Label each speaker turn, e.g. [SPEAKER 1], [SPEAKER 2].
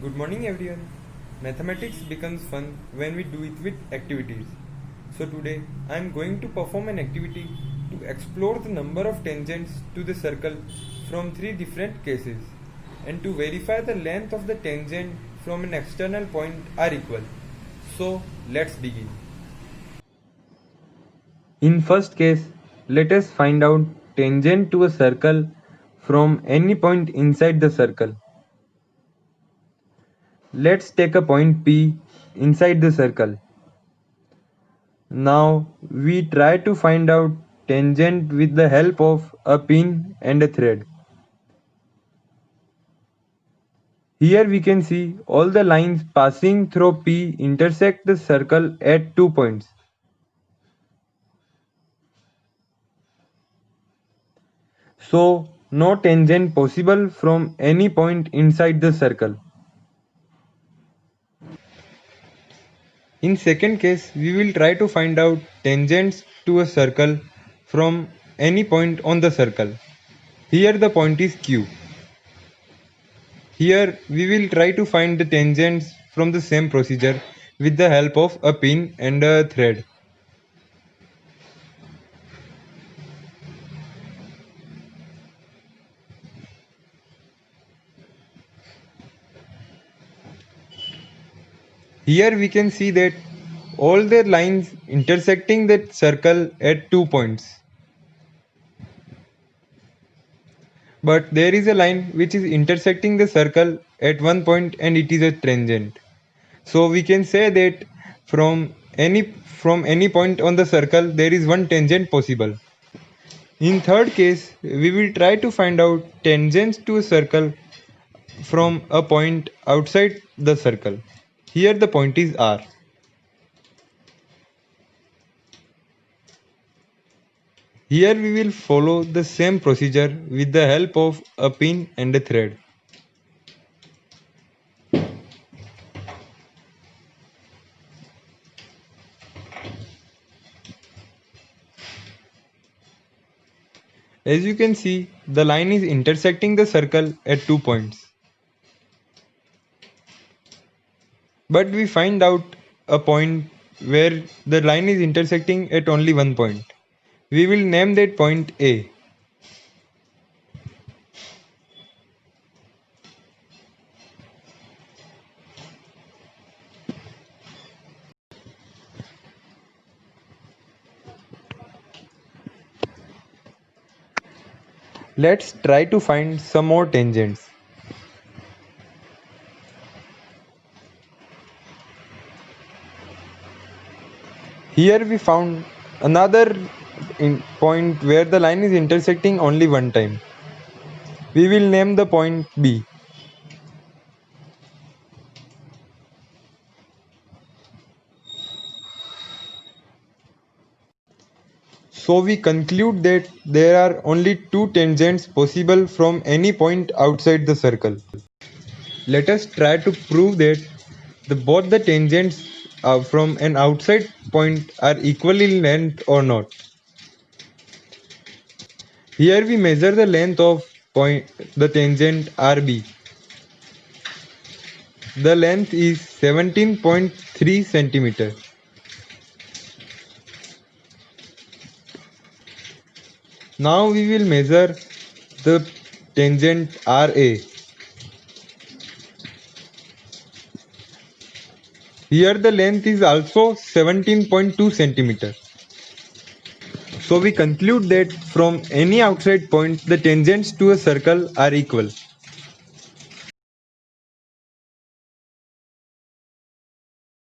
[SPEAKER 1] Good morning everyone. Mathematics becomes fun when we do it with activities. So today I am going to perform an activity to explore the number of tangents to the circle from three different cases and to verify the length of the tangent from an external point are equal. So let's begin. In first case, let us find out tangent to a circle from any point inside the circle. Let's take a point P inside the circle. Now we try to find out tangent with the help of a pin and a thread. Here we can see all the lines passing through P intersect the circle at 2 points. So no tangent possible from any point inside the circle. In second case, we will try to find out tangents to a circle from any point on the circle. Here the point is Q. Here we will try to find the tangents from the same procedure with the help of a pin and a thread. Here we can see that all the lines intersecting that circle at 2 points. But there is a line which is intersecting the circle at 1 point and it is a tangent. So we can say that from any point on the circle there is one tangent possible. In third case, we will try to find out tangents to a circle from a point outside the circle. Here the point is R. Here we will follow the same procedure with the help of a pin and a thread. As you can see, the line is intersecting the circle at 2 points. But we find out a point where the line is intersecting at only one point. We will name that point A. Let's try to find some more tangents. Here we found another point where the line is intersecting only one time. We will name the point B. So we conclude that there are only two tangents possible from any point outside the circle. Let us try to prove that both the tangents from an outside point are equally in length or not. Here we measure the length of the tangent RB. The length is 17.3 centimeter. Now we will measure the tangent RA. Here the length is also 17.2 centimeter. So we conclude that from any outside point the tangents to a circle are equal.